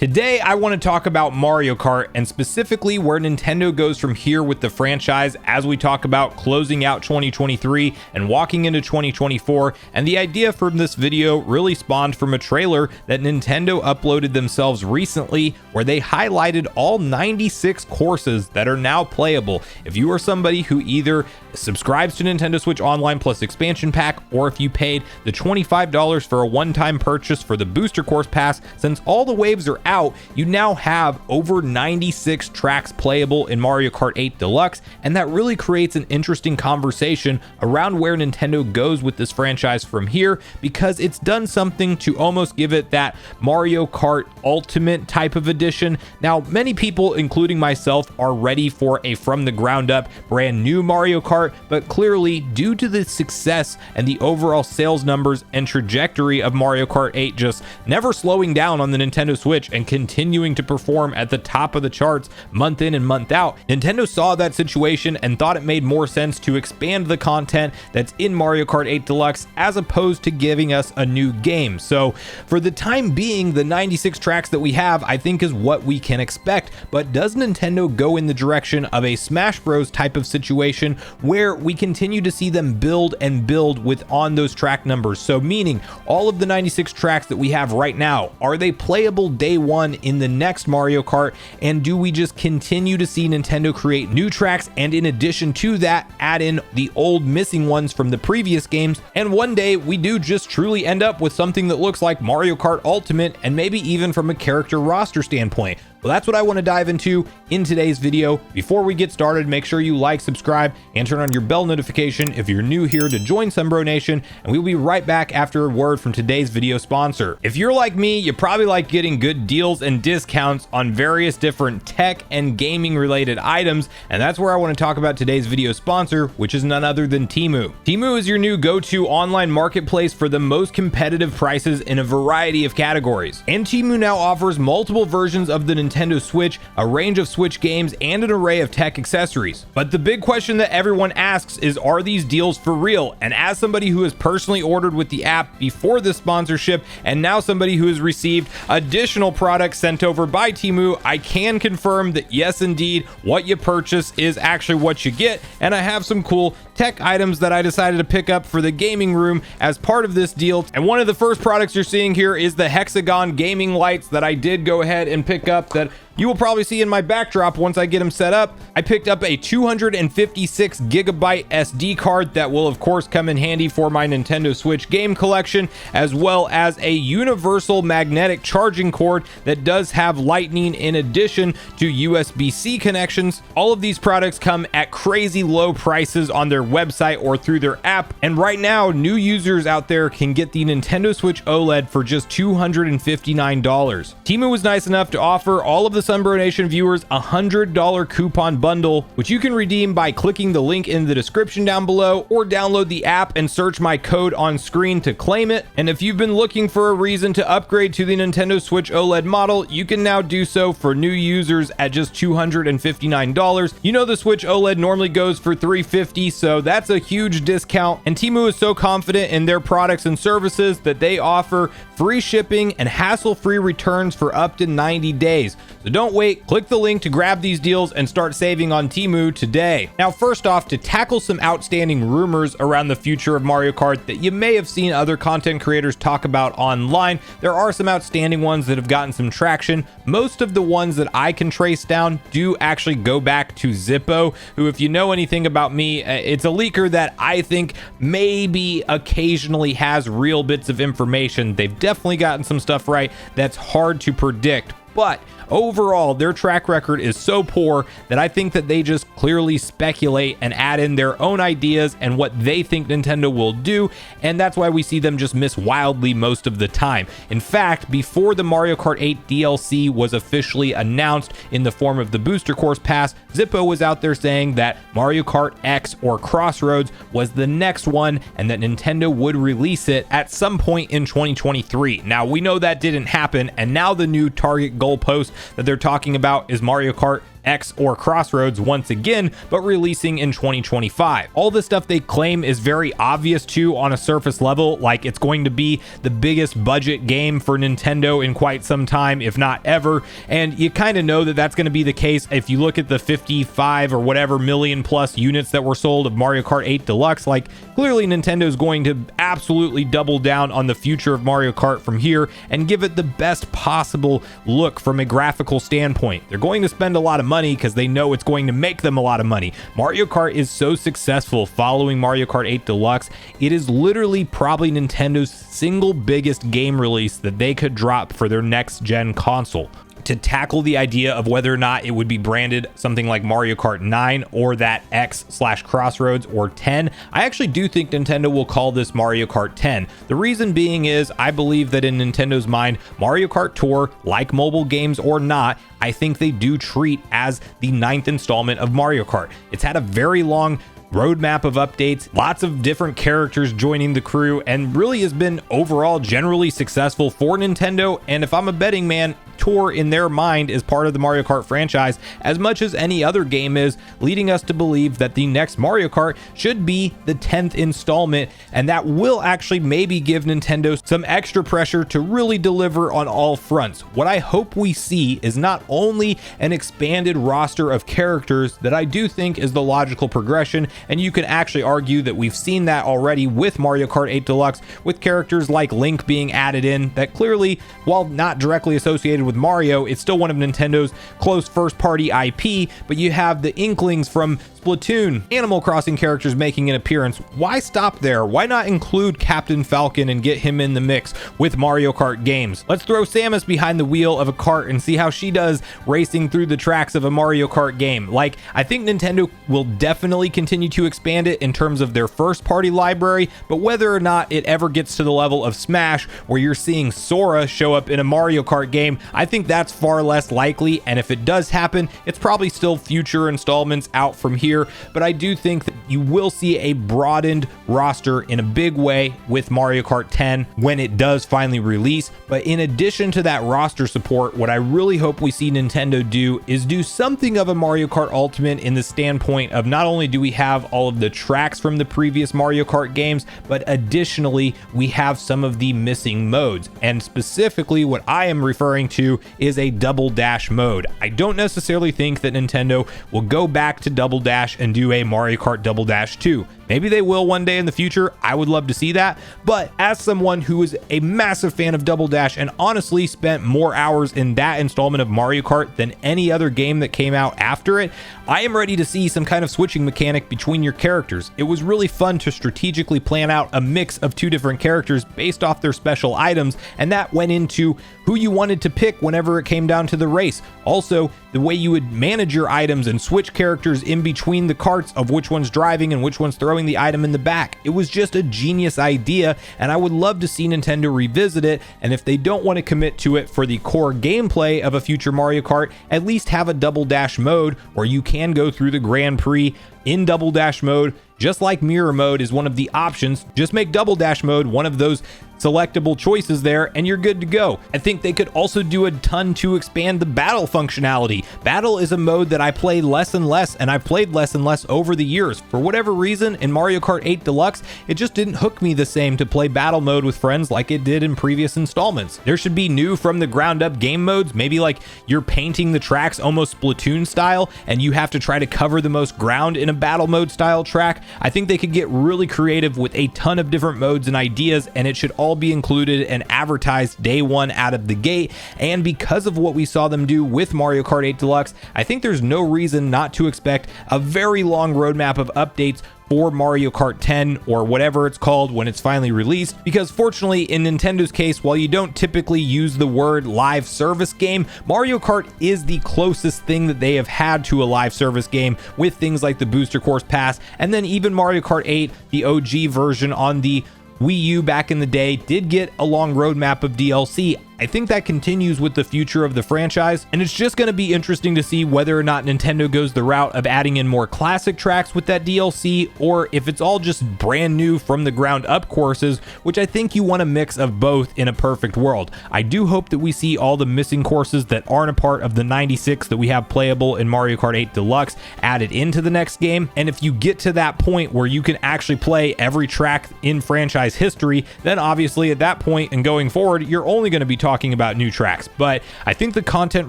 Today, I want to talk about Mario Kart and specifically where Nintendo goes from here with the franchise as we talk about closing out 2023 and walking into 2024. And the idea from this video really spawned from a trailer that Nintendo uploaded themselves recently where they highlighted all 96 courses that are now playable. If you are somebody who either subscribes to Nintendo Switch Online Plus expansion pack, or if you paid the $25 for a one-time purchase for the booster course pass, since all the waves are out, you now have over 96 tracks playable in Mario Kart 8 Deluxe, and that really creates an interesting conversation around where Nintendo goes with this franchise from here, because it's done something to almost give it that Mario Kart Ultimate type of edition. Now, many people, including myself, are ready for a from the ground up brand new Mario Kart, but clearly due to the success and the overall sales numbers and trajectory of Mario Kart 8 just never slowing down on the Nintendo Switch and continuing to perform at the top of the charts month in and month out, Nintendo saw that situation and thought it made more sense to expand the content that's in Mario Kart 8 Deluxe as opposed to giving us a new game. So for the time being, the 96 tracks that we have, I think, is what we can expect. But does Nintendo go in the direction of a Smash Bros type of situation where we continue to see them build and build with on those track numbers? So meaning all of the 96 tracks that we have right now, are they playable day one in the next Mario Kart? And do we just continue to see Nintendo create new tracks and in addition to that add in the old missing ones from the previous games, and one day we do just truly end up with something that looks like Mario Kart Ultimate, and maybe even from a character roster standpoint? Well, that's what I want to dive into in today's video. Before we get started, make sure you like, subscribe, and turn on your bell notification if you're new here to join Sunbro Nation, and we'll be right back after a word from today's video sponsor. If you're like me, you probably like getting good deals and discounts on various different tech and gaming related items, and that's where I want to talk about today's video sponsor, which is none other than Temu. Temu is your new go-to online marketplace for the most competitive prices in a variety of categories. And Temu now offers multiple versions of the Nintendo Switch, a range of Switch games, and an array of tech accessories. But the big question that everyone asks is, are these deals for real? And as somebody who has personally ordered with the app before this sponsorship, and now somebody who has received additional products sent over by Temu, I can confirm that yes, indeed, what you purchase is actually what you get. And I have some cool tech items that I decided to pick up for the gaming room as part of this deal. And one of the first products you're seeing here is the hexagon gaming lights that I did go ahead and pick up, that you will probably see in my backdrop once I get them set up. I picked up a 256 gigabyte SD card that will of course come in handy for my Nintendo Switch game collection, as well as a universal magnetic charging cord that does have lightning in addition to USB-C connections. All of these products come at crazy low prices on their website or through their app, and right now new users out there can get the Nintendo Switch OLED for just $259. Temu was nice enough to offer all of the Sunbro Nation viewers a $100 coupon bundle, which you can redeem by clicking the link in the description down below, or download the app and search my code on screen to claim it. And if you've been looking for a reason to upgrade to the Nintendo Switch OLED model, you can now do so for new users at just $259. You know the Switch OLED normally goes for $350, so that's a huge discount. And Temu is so confident in their products and services that they offer free shipping and hassle-free returns for up to 90 days. So don't wait, click the link to grab these deals and start saving on Temu today. Now, first off, to tackle some outstanding rumors around the future of Mario Kart that you may have seen other content creators talk about online, there are some outstanding ones that have gotten some traction. Most of the ones that I can trace down do actually go back to Zippo, who, if you know anything about me, it's a leaker that I think maybe occasionally has real bits of information. They've definitely gotten some stuff right that's hard to predict, but overall their track record is so poor that I think that they just clearly speculate and add in their own ideas and what they think Nintendo will do, and that's why we see them just miss wildly most of the time. In fact, before the Mario Kart 8 DLC was officially announced in the form of the booster course pass, Zippo was out there saying that Mario Kart X or Crossroads was the next one and that Nintendo would release it at some point in 2023. Now, we know that didn't happen, and now the new target goalpost that they're talking about is Mario Kart X or Crossroads once again, but releasing in 2025. All the stuff they claim is very obvious too on a surface level, like it's going to be the biggest budget game for Nintendo in quite some time, if not ever, and you kind of know that that's going to be the case if you look at the 55 or whatever million plus units that were sold of Mario Kart 8 Deluxe. Like, clearly Nintendo's going to absolutely double down on the future of Mario Kart from here and give it the best possible look from a graphical standpoint. They're going to spend a lot of money because they know it's going to make them a lot of money. Mario Kart is so successful following Mario Kart 8 Deluxe. It is literally probably Nintendo's single biggest game release that they could drop for their next gen console. To tackle the idea of whether or not it would be branded something like Mario Kart 9 or that X/Crossroads or 10, I actually do think Nintendo will call this Mario Kart 10. The reason being is I believe that in Nintendo's mind, Mario Kart Tour, like mobile games or not, I think they do treat as the 9th installment of Mario Kart. It's had a very long roadmap of updates, lots of different characters joining the crew, and really has been overall generally successful for Nintendo. And if I'm a betting man, Tour in their mind is part of the Mario Kart franchise as much as any other game is, leading us to believe that the next Mario Kart should be the 10th installment, and that will actually maybe give Nintendo some extra pressure to really deliver on all fronts. What I hope we see is not only an expanded roster of characters that I do think is the logical progression, and you can actually argue that we've seen that already with Mario Kart 8 Deluxe, with characters like Link being added in, that clearly, while not directly associated with Mario, it's still one of Nintendo's close first-party IP, but you have the inklings from Splatoon, Animal Crossing characters making an appearance. Why stop there? Why not include Captain Falcon and get him in the mix with Mario Kart games? Let's throw Samus behind the wheel of a kart and see how she does racing through the tracks of a Mario Kart game. Like, I think Nintendo will definitely continue to expand it in terms of their first-party library, but whether or not it ever gets to the level of Smash, where you're seeing Sora show up in a Mario Kart game, I think that's far less likely, and if it does happen, it's probably still future installments out from here. But I do think that you will see a broadened roster in a big way with Mario Kart 10 when it does finally release. But in addition to that roster support, what I really hope we see Nintendo do is do something of a Mario Kart Ultimate in the standpoint of not only do we have all of the tracks from the previous Mario Kart games, but additionally we have some of the missing modes. And specifically what I am referring to is a Double Dash mode. I don't necessarily think that Nintendo will go back to Double Dash and do a Mario Kart Double Dash 2. Maybe they will one day in the future. I would love to see that. But as someone who is a massive fan of Double Dash and honestly spent more hours in that installment of Mario Kart than any other game that came out after it, I am ready to see some kind of switching mechanic between your characters. It was really fun to strategically plan out a mix of two different characters based off their special items, and that went into who you wanted to pick whenever it came down to the race. Also, the way you would manage your items and switch characters in between the carts of which one's driving and which one's throwing the item in the back. It was just a genius idea, and I would love to see Nintendo revisit it, and if they don't want to commit to it for the core gameplay of a future Mario Kart, at least have a Double Dash mode where you can go through the Grand Prix in Double Dash mode, just like Mirror mode is one of the options. Just make Double Dash mode one of those selectable choices there and you're good to go. I think they could also do a ton to expand the battle functionality. Battle is a mode that I play less and less, and I've played less and less over the years. For whatever reason, in Mario Kart 8 Deluxe, it just didn't hook me the same to play battle mode with friends like it did in previous installments. There should be new from the ground up game modes, maybe like you're painting the tracks almost Splatoon style and you have to try to cover the most ground in a battle mode style track. I think they could get really creative with a ton of different modes and ideas, and it should all be included and advertised day one out of the gate. And because of what we saw them do with Mario Kart 8 Deluxe, I think there's no reason not to expect a very long roadmap of updates for Mario Kart 10 or whatever it's called when it's finally released, because fortunately in Nintendo's case, while you don't typically use the word live service game, Mario Kart is the closest thing that they have had to a live service game, with things like the Booster Course Pass, and then even Mario Kart 8, the OG version on the Wii U back in the day, did get a long roadmap of DLC. I think that continues with the future of the franchise, and it's just going to be interesting to see whether or not Nintendo goes the route of adding in more classic tracks with that DLC, or if it's all just brand new from the ground up courses, which I think you want a mix of both in a perfect world. I do hope that we see all the missing courses that aren't a part of the 96 that we have playable in Mario Kart 8 Deluxe added into the next game, and if you get to that point where you can actually play every track in franchise history, then obviously at that point and going forward, you're only going to be talking about new tracks. But I think the content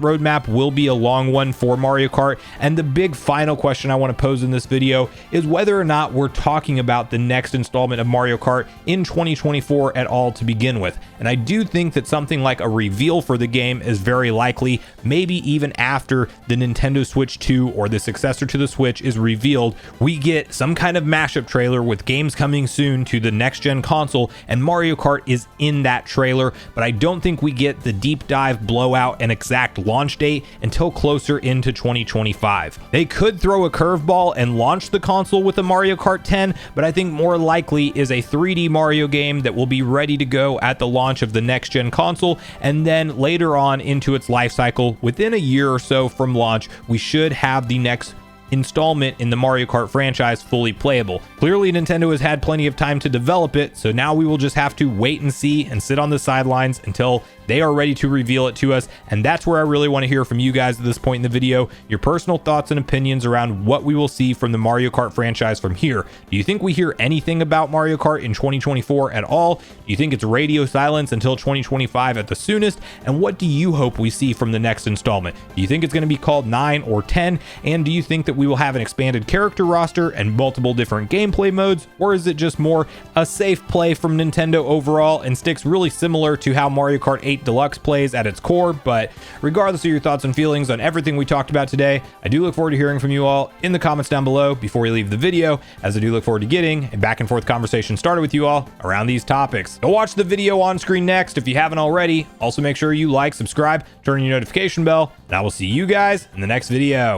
roadmap will be a long one for Mario Kart, and the big final question I want to pose in this video is whether or not we're talking about the next installment of Mario Kart in 2024 at all to begin with. And I do think that something like a reveal for the game is very likely, maybe even after the Nintendo Switch 2 or the successor to the Switch is revealed, we get some kind of mashup trailer with games coming soon to the next gen console, and Mario Kart is in that trailer. But I don't think we get the deep dive, blowout, and exact launch date until closer into 2025. They could throw a curveball and launch the console with a Mario Kart 10, but I think more likely is a 3D Mario game that will be ready to go at the launch of the next gen console, and then later on into its life cycle, within a year or so from launch, we should have the next installment in the Mario Kart franchise fully playable. Clearly, Nintendo has had plenty of time to develop it, so now we will just have to wait and see and sit on the sidelines until they are ready to reveal it to us. And that's where I really want to hear from you guys at this point in the video, your personal thoughts and opinions around what we will see from the Mario Kart franchise from here. Do you think we hear anything about Mario Kart in 2024 at all? Do you think it's radio silence until 2025 at the soonest? And what do you hope we see from the next installment? Do you think it's going to be called 9 or 10? And do you think that we will have an expanded character roster and multiple different gameplay modes? Or is it just more a safe play from Nintendo overall and sticks really similar to how Mario Kart 8 Deluxe plays at its core? But regardless of your thoughts and feelings on everything we talked about today, I do look forward to hearing from you all in the comments down below before we leave the video, as I do look forward to getting a back and forth conversation started with you all around these topics. Go watch the video on screen next if you haven't already. Also make sure you like, subscribe, turn on your notification bell, and I will see you guys in the next video.